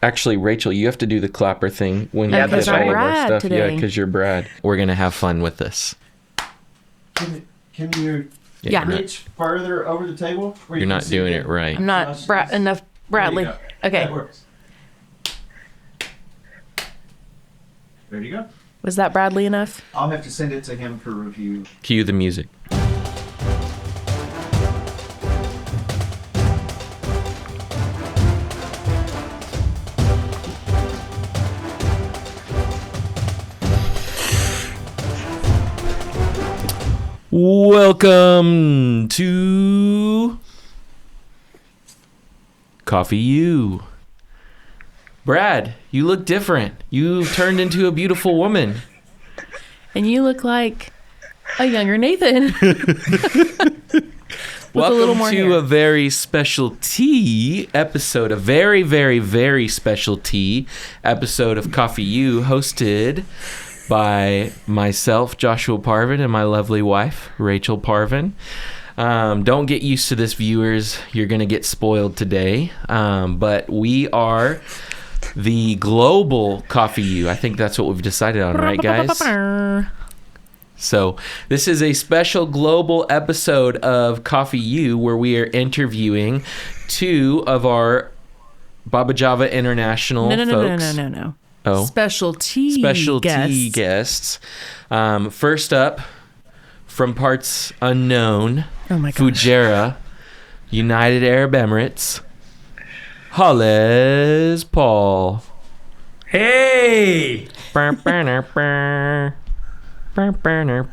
Actually, Rachel, you have to do the clapper thing when you because get I'm all of our Brad stuff. today. Yeah, because you're Brad. We're going to have fun with this. Can you Yeah. reach further over the table? You're not doing it right. I'm not enough Bradley. There you go. Okay. That works. There you go. Was that Bradley enough? I'll have to send it to him for review. Cue the music. Welcome to CoffeeU. Brad, you look different. You turned into a beautiful woman. And you look like a younger Nathan. Welcome to a very special tea episode, a very, very, very special tea episode of CoffeeU, hosted by myself, Joshua Parvin, and my lovely wife, Rachel Parvin. Don't get used to this, viewers. You're going to get spoiled today. But we are the global CoffeeU. I think that's what we've decided on, right, guys? So this is a special global episode of CoffeeU where we are interviewing two of our Baba Java International folks. No. Oh. Special tea guests. First up, from parts unknown, Oh my gosh. Fujairah, United Arab Emirates, Halez Paul. Hey! Hi, Hi,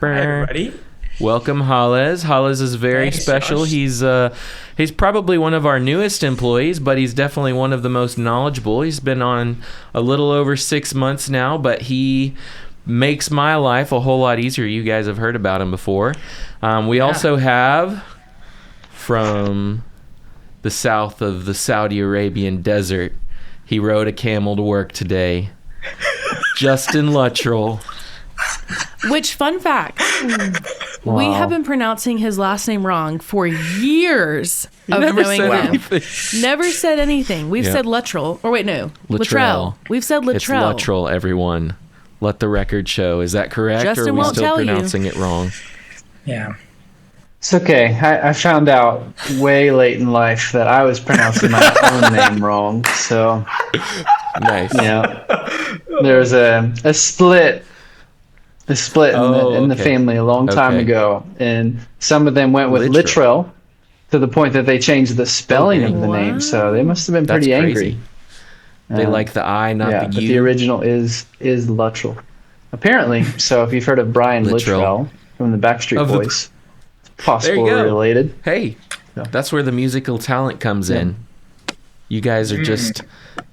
everybody. Welcome, Halez. Halez is very Thanks, special. Josh. He's probably one of our newest employees, but he's definitely one of the most knowledgeable. He's been on a little over 6 months now, but he makes my life a whole lot easier. You guys have heard about him before. We also have, from the south of the Saudi Arabian desert, he rode a camel to work today, Justin Luttrell. Which, fun fact, we have been pronouncing his last name wrong for years of knowing him. Never said anything. We've said Luttrell. Or wait, no. Luttrell. We've said Luttrell. It's Luttrell, everyone. Let the record show. Is that correct? Justin or are we won't still tell you. pronouncing it wrong? Yeah. It's okay. I found out way late in life that I was pronouncing my own name wrong. So, Nice. there was a split in the okay. family a long time ago, and some of them went with Littrell to the point that they changed the spelling of the name. So they must have been pretty angry. They like the I, not the but U. the original is Luttrell, apparently. So if you've heard of Brian Littrell from the Backstreet Boys, it's possibly related. Hey, that's where the musical talent comes in. You guys are just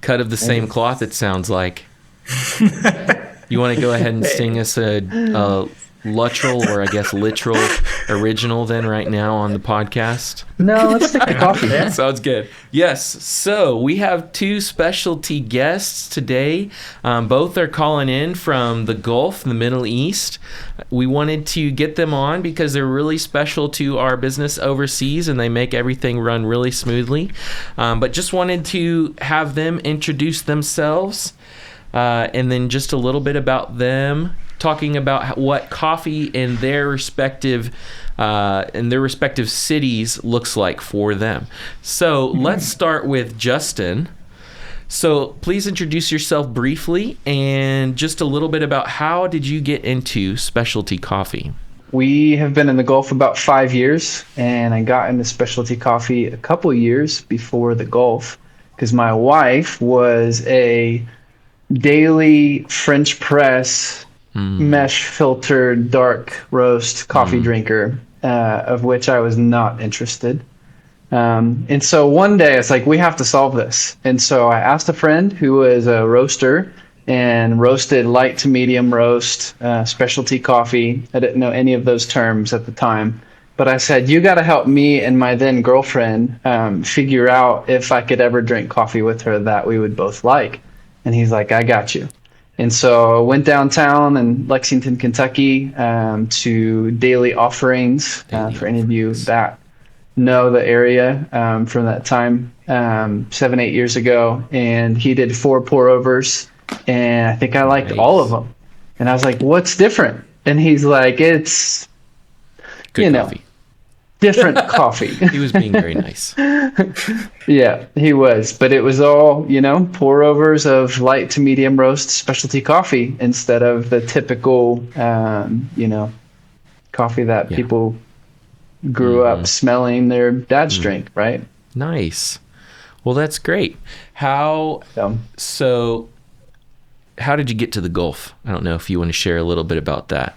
cut of the same cloth, it sounds like. You want to go ahead and sing us a Luttrell, or I guess Littrell original then right now on the podcast? No, let's stick to coffee. Sounds good. Yes, so we have two specialty guests today. Both are calling in from the Gulf, the Middle East. We wanted to get them on because they're really special to our business overseas and they make everything run really smoothly. But just wanted to have them introduce themselves. And then just a little bit about them, talking about what coffee in their respective cities looks like for them. So let's start with Justin. So please introduce yourself briefly and just a little bit about how did you get into specialty coffee? We have been in the Gulf about 5 years, and I got into specialty coffee a couple years before the Gulf because my wife was a daily French press mesh filtered dark roast coffee drinker, of which I was not interested. And so one day it's like, we have to solve this. And so I asked a friend who was a roaster and roasted light to medium roast, specialty coffee. I didn't know any of those terms at the time. But I said, you got to help me and my then girlfriend figure out if I could ever drink coffee with her that we would both like. And he's like, I got you. And so I went downtown in Lexington, Kentucky, to Daily Offerings, for any of you that know the area from that time. 7-8 years ago, and he did 4 pour overs, and I think I liked Nice. all of them. And I was like, "What's different?" And he's like, "It's Good coffee. different coffee." He was being very nice. Yeah, he was, but it was all, pour overs of light to medium roast specialty coffee instead of the typical, coffee that Yeah. people grew up smelling their dad's drink, right? Nice. Well, that's great. How did you get to the Gulf? I don't know if you want to share a little bit about that.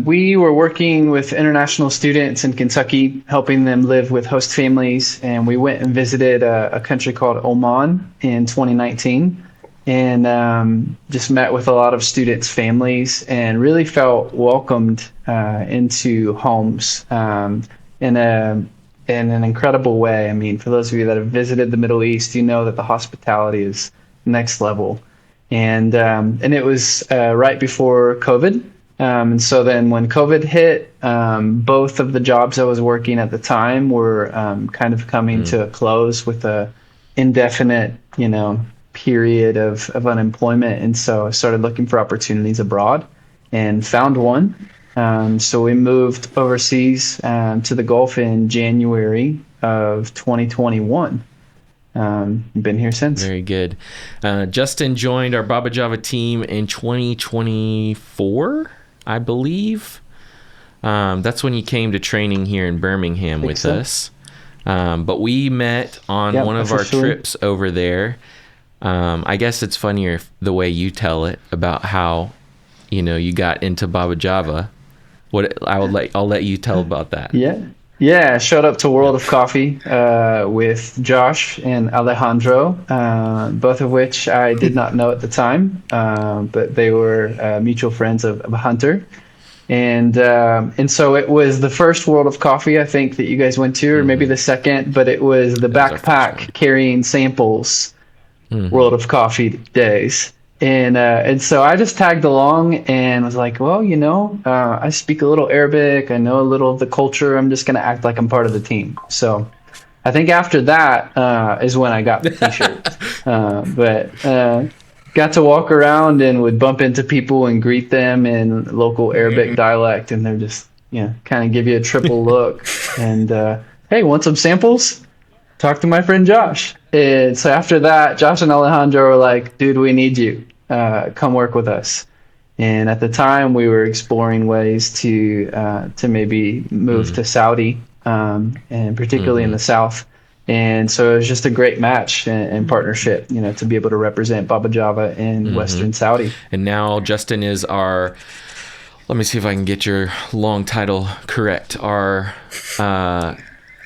We were working with international students in Kentucky, helping them live with host families, and we went and visited a country called Oman in 2019, and just met with a lot of students' families, and really felt welcomed into homes in an incredible way. I mean, for those of you that have visited the Middle East, you know that the hospitality is next level. And it was right before COVID. And so then when COVID hit, both of the jobs I was working at the time were kind of coming to a close with a indefinite, period of unemployment. And so I started looking for opportunities abroad and found one. So we moved overseas to the Gulf in January of 2021. Been here since. Very good. Justin joined our Baba Java team in 2024, I believe. That's when he came to training here in Birmingham with us. But we met on one of our trips over there. I guess it's funnier the way you tell it about how, you got into Baba Java. I'll let you tell about that. Yeah, I showed up to World of Coffee with Josh and Alejandro, both of which I did not know at the time, but they were mutual friends of Hunter. And so it was the first World of Coffee, I think, that you guys went to, or maybe the second, but it was the backpack carrying samples World of Coffee days. And so I just tagged along and was like, well, I speak a little Arabic. I know a little of the culture. I'm just going to act like I'm part of the team. So I think after that is when I got the t-shirt. But got to walk around and would bump into people and greet them in local Arabic dialect. And they're just, kind of give you a triple look. And, hey, want some samples? Talk to my friend Josh. And so after that, Josh and Alejandro were like, dude, we need you. Come work with us. And at the time, we were exploring ways to maybe move to Saudi, and particularly in the South. And so it was just a great match and partnership, to be able to represent Baba Java in Western Saudi. And now Justin is our, let me see if I can get your long title correct, our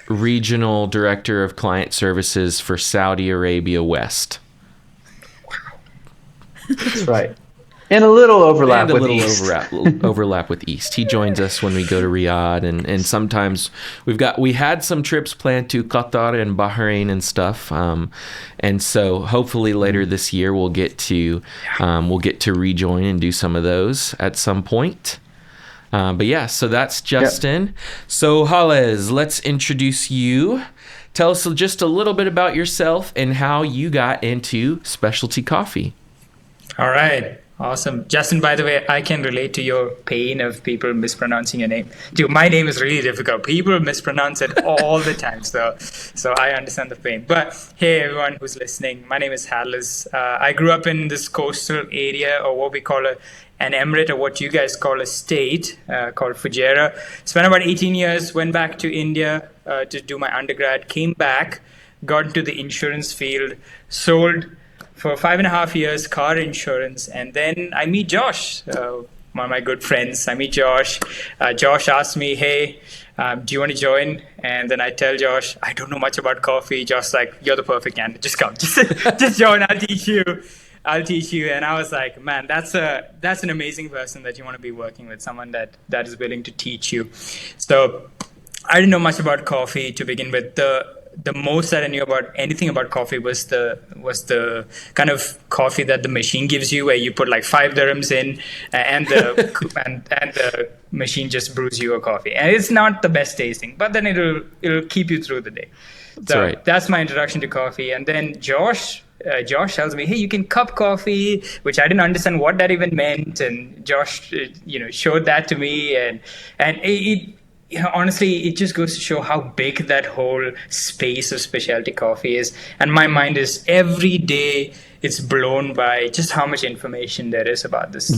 Regional Director of Client Services for Saudi Arabia West. That's right. And a little overlap with East. Overlap with East. He joins us when we go to Riyadh, and sometimes we had some trips planned to Qatar and Bahrain and stuff. And so hopefully later this year we'll get to rejoin and do some of those at some point. But yeah, so that's Justin. Yep. So Halez, let's introduce you. Tell us just a little bit about yourself and how you got into specialty coffee. All right. Awesome. Justin, by the way, I can relate to your pain of people mispronouncing your name. Dude, my name is really difficult. People mispronounce it all the time. So I understand the pain. But hey, everyone who's listening, my name is Halez. I grew up in this coastal area, or what we call an emirate, or what you guys call a state, called Fujairah. Spent about 18 years, went back to India to do my undergrad, came back, got into the insurance field, sold for 5.5 years car insurance, and then I meet Josh, one of my good friends. I meet Josh. Josh asked me, hey, do you want to join? And then I tell Josh, I don't know much about coffee. Josh's like, you're the perfect candidate. Just come. Just join. I'll teach you. And I was like, man, that's an amazing person that you want to be working with, someone that is willing to teach you. So I didn't know much about coffee to begin with. The most that I knew about anything about coffee was the kind of coffee that the machine gives you, where you put like 5 dirhams in, and the machine just brews you a coffee. And it's not the best tasting, but then it'll keep you through the day. So right. that's my introduction to coffee. And then Josh tells me, hey, you can cup coffee, which I didn't understand what that even meant. And Josh, showed that to me. And it honestly, it just goes to show how big that whole space of specialty coffee is. And my mind is every day it's blown by just how much information there is about this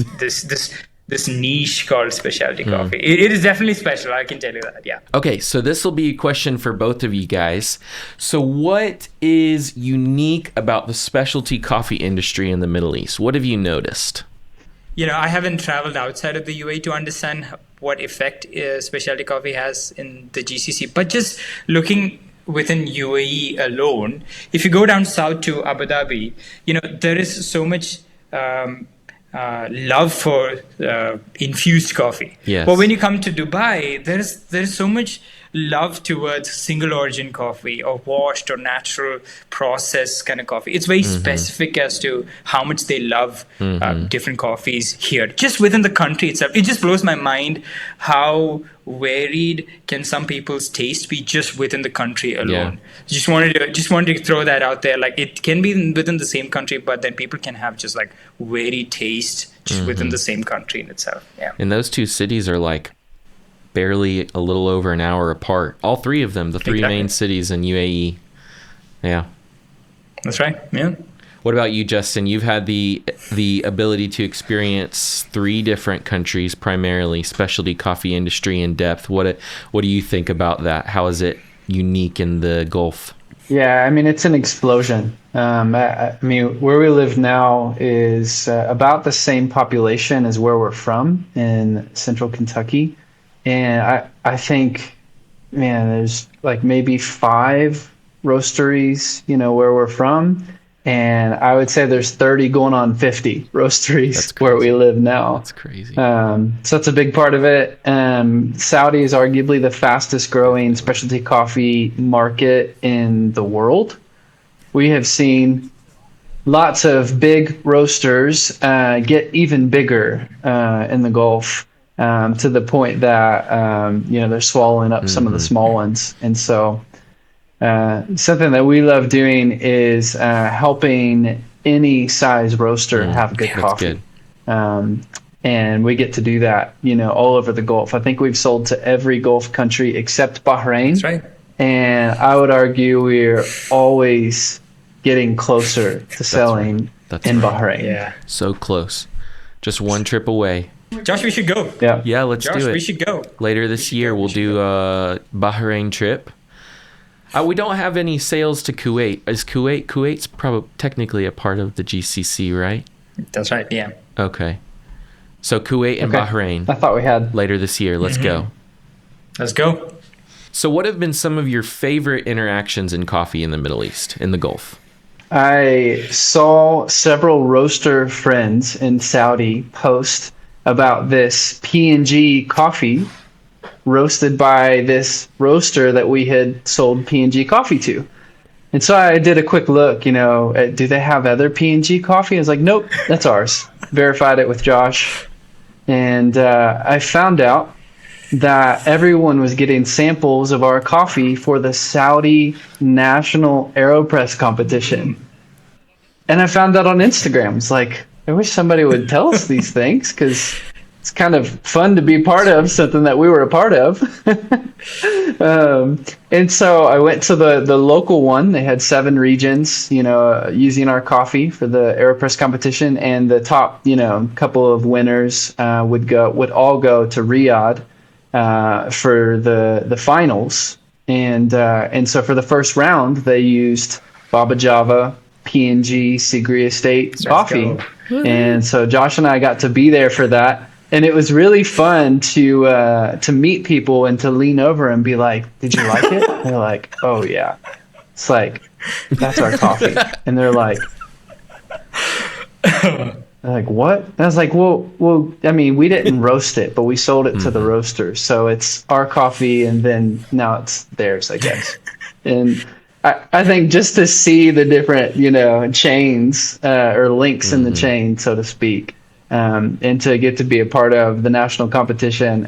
niche called specialty coffee. It is definitely special. I can tell you that. Yeah. Okay, so this will be a question for both of you guys. So what is unique about the specialty coffee industry in the Middle East? What have you noticed? I haven't traveled outside of the UAE to understand what effect specialty coffee has in the GCC, but just looking within UAE alone, if you go down south to Abu Dhabi, there is so much love for infused coffee. Yes. But when you come to Dubai, there's so much love towards single origin coffee or washed or natural process kind of coffee. It's very specific as to how much they love different coffees here, just within the country itself. It just blows my mind how varied can some people's taste be just within the country alone. Just wanted to throw that out there. Like, it can be within the same country, but then people can have just like varied taste just within the same country in itself. Yeah. And those two cities are like barely a little over an hour apart. All three of them, the three main cities in UAE. Yeah. That's right. Yeah. What about you, Justin? You've had the ability to experience 3 different countries, primarily specialty coffee industry in depth. What do you think about that? How is it unique in the Gulf? Yeah, I mean, it's an explosion. I mean, where we live now is about the same population as where we're from in central Kentucky. And I think, man, there's like maybe 5 roasteries, where we're from. And I would say there's 30 going on 50 roasteries where we live now. That's crazy. So that's a big part of it. Saudi is arguably the fastest growing specialty coffee market in the world. We have seen lots of big roasters get even bigger in the Gulf. To the point that they're swallowing up some of the small ones. And so something that we love doing is helping any size roaster have good coffee. And we get to do that, all over the Gulf. I think we've sold to every Gulf country except Bahrain. That's right. And I would argue we're always getting closer to selling in Bahrain. Yeah. So close. Just one trip away. Josh, we should go. Yeah, let's do it. We should go. Later this year, we'll do a Bahrain trip. We don't have any sales to Kuwait. Kuwait's probably technically a part of the GCC, right? That's right, yeah. Okay. So Kuwait and Bahrain. I thought we had. Later this year. Let's go. Let's go. So what have been some of your favorite interactions in coffee in the Middle East, in the Gulf? I saw several roaster friends in Saudi post about this P&G coffee roasted by this roaster that we had sold P&G coffee to. And so I did a quick look, do they have other P&G coffee? I was like, nope, that's ours. Verified it with Josh. And I found out that everyone was getting samples of our coffee for the Saudi National AeroPress competition. And I found that on Instagram. It's like, I wish somebody would tell us these things, because it's kind of fun to be part of something that we were a part of. And so I went to the local one. They had 7 regions, using our coffee for the AeroPress competition, and the top, couple of winners would all go to Riyadh for the finals. And so for the first round, they used Baba Java, P&G, Sigri Estate coffee. And so Josh and I got to be there for that. And it was really fun to meet people and to lean over and be like, did you like it? And they're like, oh, yeah. It's like, that's our coffee. And they're like, what? And I was like, well, I mean, we didn't roast it, but we sold it to the roaster. So it's our coffee, and then now it's theirs, I guess. And I think just to see the different, chains or links in the chain, so to speak, and to get to be a part of the national competition,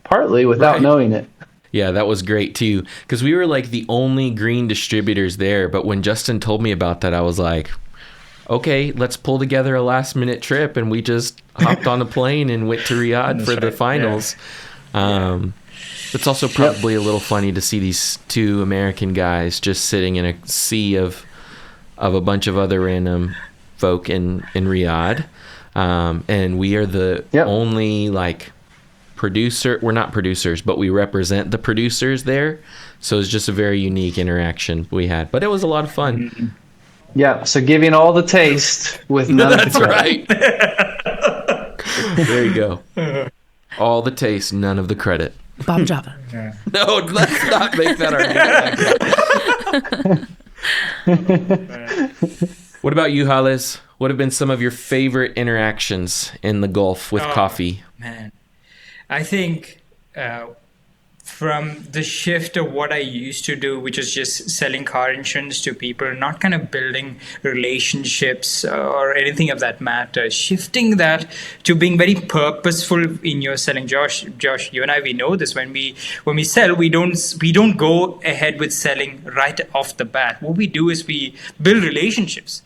partly without knowing it. Yeah, that was great too, because we were like the only green distributors there. But when Justin told me about that, I was like, okay, let's pull together a last minute trip. And we just hopped on a plane and went to Riyadh for the finals. Yeah. It's also probably a little funny to see these two American guys just sitting in a sea of a bunch of other random folk in Riyadh. And we are the only like producer. We're not producers, but we represent the producers there. So it's just a very unique interaction we had. But it was a lot of fun. Yeah, so giving all the taste with none of the credit. That's right. There you go. All the taste, none of the credit. Bob Java. No, let's not make that our new. What about you, Halez? What have been some of your favorite interactions in the Gulf with coffee? Man, I think from the shift of what I used to do, which is just selling car insurance to people, not kind of building relationships or anything of that matter, shifting that to being very purposeful in your selling. Josh, you and I, we know this. When we sell, we don't go ahead with selling right off the bat. What we do is we build relationships.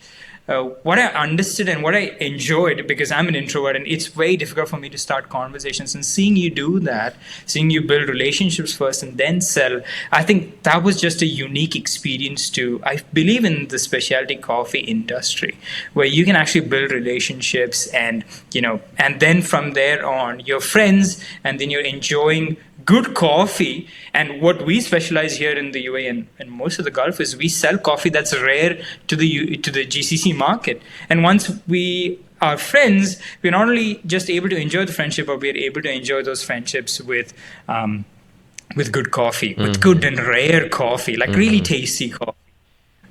What I understood and what I enjoyed, because I'm an introvert and it's very difficult for me to start conversations, and seeing you do that, seeing you build relationships first and then sell, I think that was just a unique experience too. I believe in the specialty coffee industry where you can actually build relationships and then from there on you're friends and then you're enjoying good coffee. And what we specialize here in the UAE and most of the Gulf is we sell coffee that's rare to the GCC market. And once we are friends, we're not only just able to enjoy the friendship, but we're able to enjoy those friendships with good coffee, with good and rare coffee, like really tasty coffee.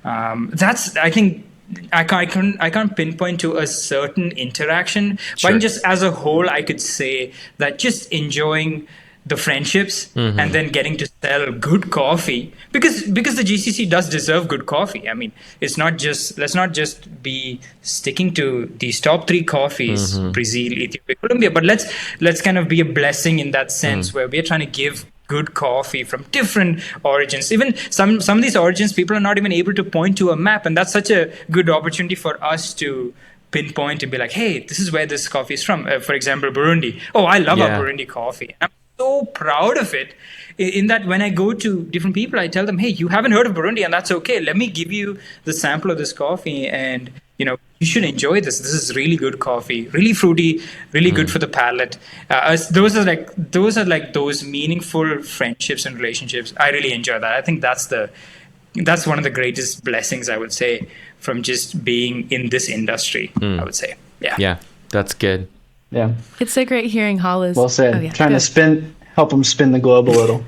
That's, I think, I can't pinpoint to a certain interaction, but just as a whole, I could say that just enjoying the friendships and then getting to sell good coffee, because the GCC does deserve good coffee. I mean, let's not just be sticking to these top 3 coffees, Brazil, Ethiopia, Colombia, but let's kind of be a blessing in that sense where we're trying to give good coffee from different origins. Even some of these origins, people are not even able to point to a map, and that's such a good opportunity for us to pinpoint and be like, hey, this is where this coffee is from. For example, Burundi. Oh, I love our Burundi coffee. I'm so proud of it, in that when I go to different people, I tell them, hey, you haven't heard of Burundi, and that's okay. Let me give you the sample of this coffee, and you should enjoy this. This is really good coffee, really fruity, really good for the palate. Those are like those meaningful friendships and relationships. I really enjoy that. I think that's one of the greatest blessings, I would say, from just being in this industry. I would say, yeah, that's good. Yeah. It's so great hearing Halez. Well said. Trying to help them spin the globe a little.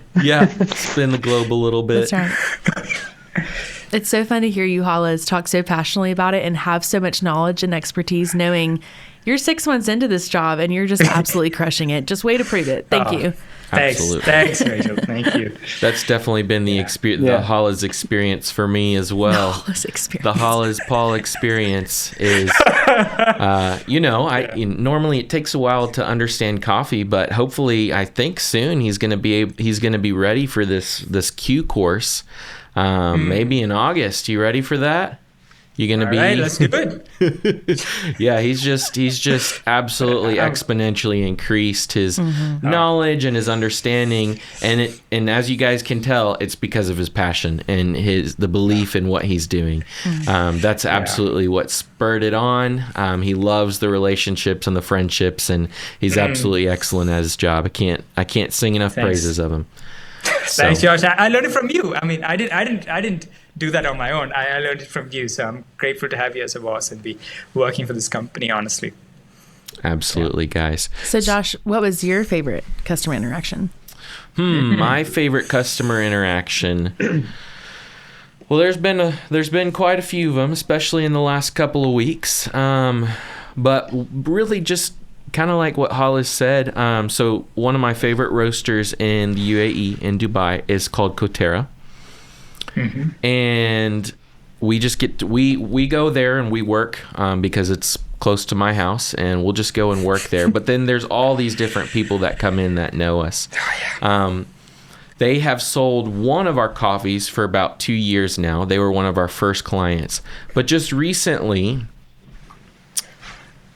Spin the globe a little bit. That's right. It's so fun to hear you, Halez, talk so passionately about it and have so much knowledge and expertise, knowing you're 6 months into this job and you're just absolutely crushing it. Just way to prove it. Thank you. Thanks, Rachel. Thank you. That's definitely been the the Halez experience for me as well. The Halez Paul experience is, normally it takes a while to understand coffee, but hopefully, I think soon he's gonna be ready for this Q course. Maybe in August. You ready for that? You're gonna be. All right, let's do it. Yeah, he's just absolutely exponentially increased his knowledge and his understanding, and as you guys can tell, it's because of his passion and the belief in what he's doing. That's absolutely what spurred it on. He loves the relationships and the friendships, and he's absolutely excellent at his job. I can't sing enough praises of him. Thanks, Josh. I learned it from you. I mean, I didn't do that on my own. I learned it from you. So I'm grateful to have you as a boss and be working for this company, honestly. Absolutely, guys. So Josh, what was your favorite customer interaction? My favorite customer interaction. Well, there's been quite a few of them, especially in the last couple of weeks. But really just kind of like what Halez said. So one of my favorite roasters in the UAE, in Dubai, is called Coterra. And we just we go there and we work because it's close to my house, and we'll just go and work there. But then there's all these different people that come in that know us. They have sold one of our coffees for about 2 years now. They were one of our first clients. But just recently,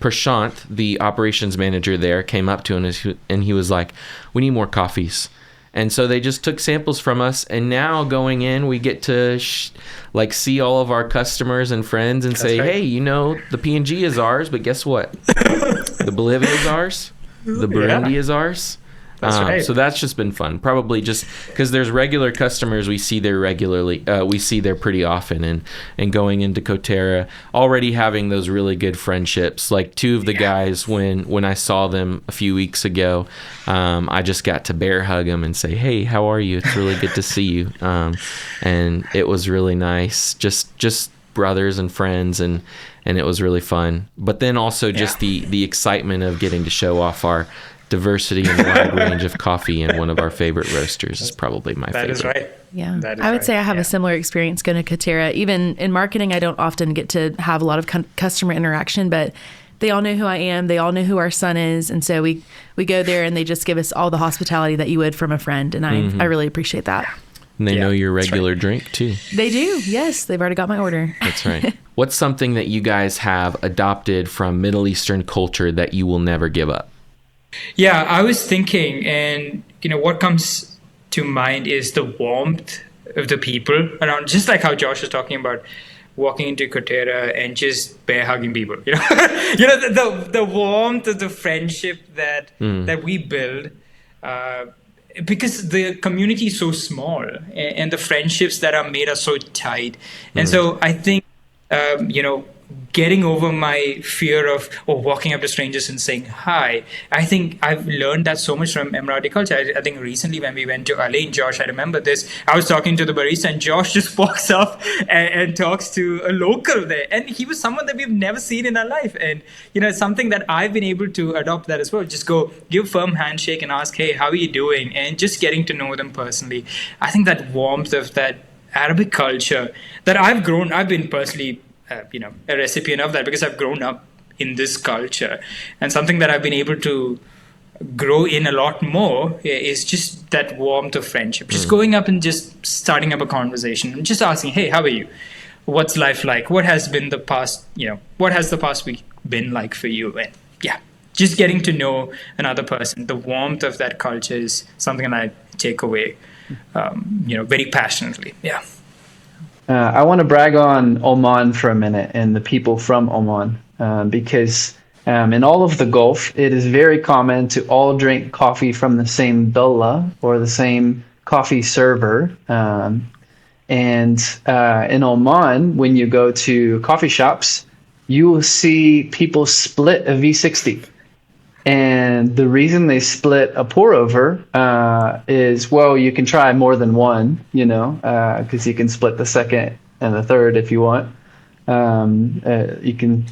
Prashant, the operations manager there, came up to him and he was like, we need more coffees. And so they just took samples from us, and now going in, we get to see all of our customers and friends and say, hey, the PNG is ours, but guess what? The Bolivia is ours. The Burundi is ours. That's right. So that's just been fun. Probably just because there's regular customers we see there regularly. We see there pretty often, and going into Coterra, already having those really good friendships. Like two of the guys, when I saw them a few weeks ago, I just got to bear hug them and say, hey, how are you? It's really good to see you. And it was really nice. Just brothers and friends, and it was really fun. But then also just the excitement of getting to show off our diversity and wide range of coffee, and one of our favorite roasters is probably my favorite. That is right. Yeah, I would say I have a similar experience going to Coterra. Even in marketing, I don't often get to have a lot of customer interaction, but they all know who I am. They all know who our son is. And so we go there and they just give us all the hospitality that you would from a friend. And I really appreciate that. And they know your regular drink too. They do. Yes. They've already got my order. That's right. What's something that you guys have adopted from Middle Eastern culture that you will never give up? Yeah, I was thinking, and what comes to mind is the warmth of the people around, just like how Josh was talking about walking into Coterra and just bear hugging people. The warmth of the friendship that we build, because the community is so small, and the friendships that are made are so tight, and so I think getting over my fear of walking up to strangers and saying hi. I think I've learned that so much from Emirati culture. I think recently when we went to Alain, Josh, I remember this. I was talking to the barista and Josh just walks up and talks to a local there. And he was someone that we've never seen in our life. And, it's something that I've been able to adopt that as well. Just go give a firm handshake and ask, hey, how are you doing? And just getting to know them personally. I think that warmth of that Arabic culture that I've been personally a recipient of that because I've grown up in this culture, and something that I've been able to grow in a lot more is just that warmth of friendship. Just going up and just starting up a conversation and just asking, hey, how are you? What's life like? What has been the past, what has the past week been like for you? And just getting to know another person. The warmth of that culture is something that I take away, very passionately. Yeah. I want to brag on Oman for a minute and the people from Oman, because in all of the Gulf, it is very common to all drink coffee from the same dullah or the same coffee server. And in Oman, when you go to coffee shops, you will see people split a V60. And the reason they split a pour over is, well, you can try more than one, because you can split the second and the third if you want. You can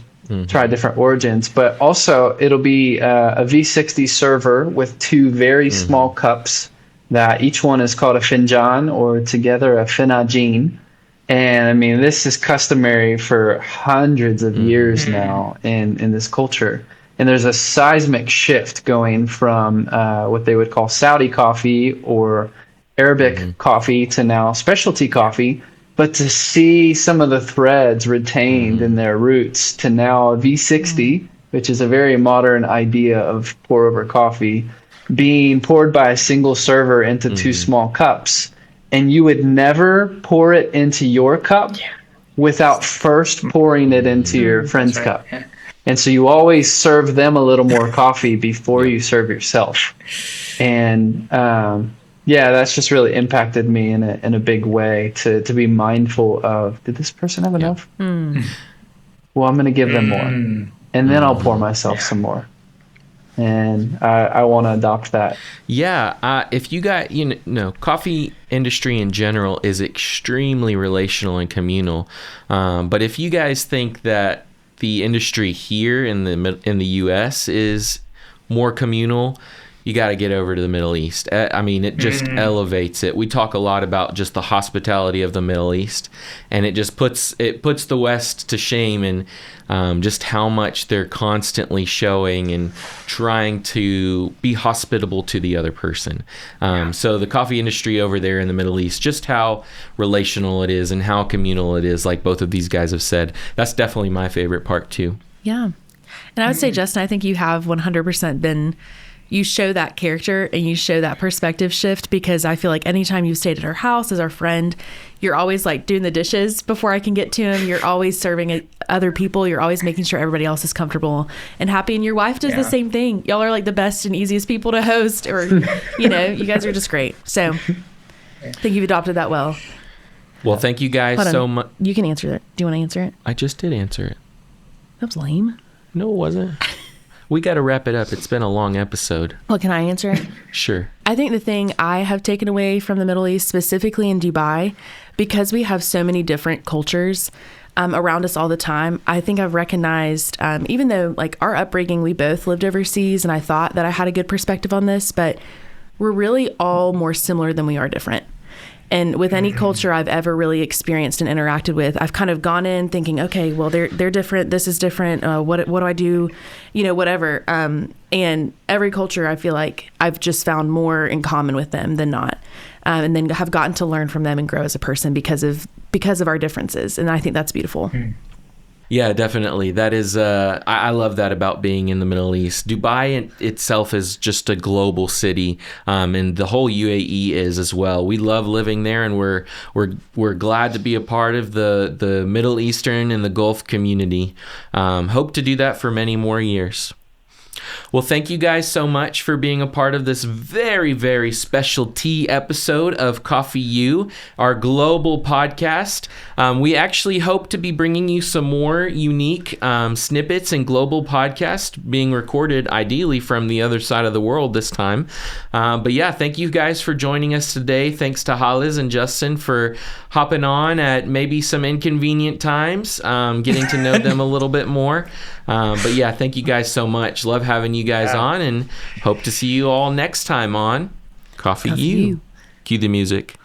try different origins, but also it'll be a V60 server with two very small cups that each one is called a finjan, or together a finajin. And I mean, this is customary for hundreds of years now in this culture. And there's a seismic shift going from what they would call Saudi coffee or Arabic coffee to now specialty coffee. But to see some of the threads retained in their roots to now a V60, which is a very modern idea of pour-over coffee, being poured by a single server into two small cups. And you would never pour it into your cup without first pouring it into your friend's cup. And so you always serve them a little more coffee before you serve yourself. And that's just really impacted me in a big way to be mindful of, did this person have enough? Well, I'm going to give them more. And then I'll pour myself some more. And I want to adopt that. Yeah, if you got, coffee industry in general is extremely relational and communal. But if you guys think that the industry here in the U.S. is more communal, you got to get over to the Middle East. I mean, it just elevates it. We talk a lot about just the hospitality of the Middle East, and it just puts the West to shame, and just how much they're constantly showing and trying to be hospitable to the other person. So the coffee industry over there in the Middle East, just how relational it is and how communal it is, like both of these guys have said. That's definitely my favorite part too. Yeah. And I would say, Justin, I think you have 100% been, you show that character and you show that perspective shift, because I feel like anytime you've stayed at our house as our friend, you're always like doing the dishes before I can get to them. You're always serving other people. You're always making sure everybody else is comfortable and happy. And your wife does the same thing. Y'all are like the best and easiest people to host, or, you know, you guys are just great. So I think you've adopted that well. Well, thank you guys so much. You can answer that. Do you want to answer it? I just did answer it. That was lame. No, it wasn't. We got to wrap it up. It's been a long episode. Well, can I answer it? Sure. I think the thing I have taken away from the Middle East, specifically in Dubai, because we have so many different cultures around us all the time, I think I've recognized, even though like our upbringing, we both lived overseas, and I thought that I had a good perspective on this, but we're really all more similar than we are different. And with any culture I've ever really experienced and interacted with, I've kind of gone in thinking, okay, well, they're different. This is different. What do I do? You know, whatever. And every culture, I feel like I've just found more in common with them than not. And then have gotten to learn from them and grow as a person because of our differences. And I think that's beautiful. Yeah, definitely. That is, I love that about being in the Middle East. Dubai itself is just a global city, and the whole UAE is as well. We love living there, and we're glad to be a part of the Middle Eastern and the Gulf community. Hope to do that for many more years. Well, thank you guys so much for being a part of this very, very special tea episode of CoffeeU, our global podcast. We actually hope to be bringing you some more unique snippets and global podcasts being recorded, ideally from the other side of the world this time. But yeah, thank you guys for joining us today. Thanks to Halez and Justin for hopping on at maybe some inconvenient times, getting to know them a little bit more. But yeah, thank you guys so much. Love having you guys on, and hope to see you all next time on CoffeeU. Cue the music.